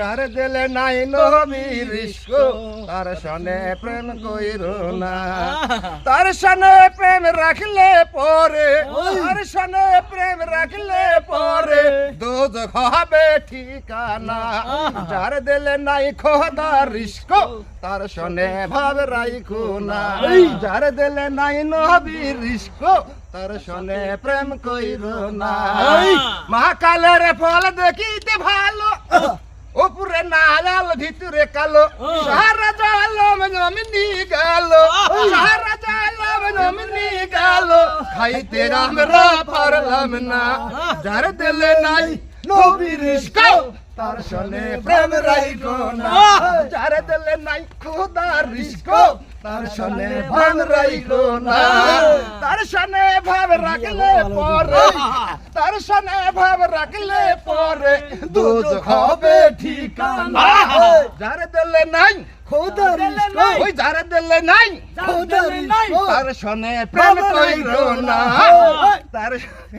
যার দিলে নাই নবীর ইশক তার সনে প্রেম কইরো না তার সনে প্রেম রাখলে পরে তার সনে প্রেম রাখলে পরে দোজখ হবে ঠিকানা যার দিলে নাই খোদার ইশক তার সনে ভাব রাইখো না যার দিলে নাই নবীর ইশক তার সনে প্রেম কইরো না মহাকালের ফল দেখিতে ভালো উপরে নালাল ভিতরে কালো সারা জালম জমিনি গেল সারা জালম জমিনি গেল খাইতে আমরা পারলাম না যার দিলে নাই নবীর ইশক তার সনে প্রেম রাইখো না যার দিলে নাই খোদার ইশক তার সনে ভাব রাইখো না তার সনে ভাব রাখলে পরে তার সনে ভাব রাখলে পরে দোজখ হবে ঠিকানা যার দিলে নাই খোদার ইশক ওই যার দিলে নাই খোদার ইশক তার সনে প্রেম কইরো না তার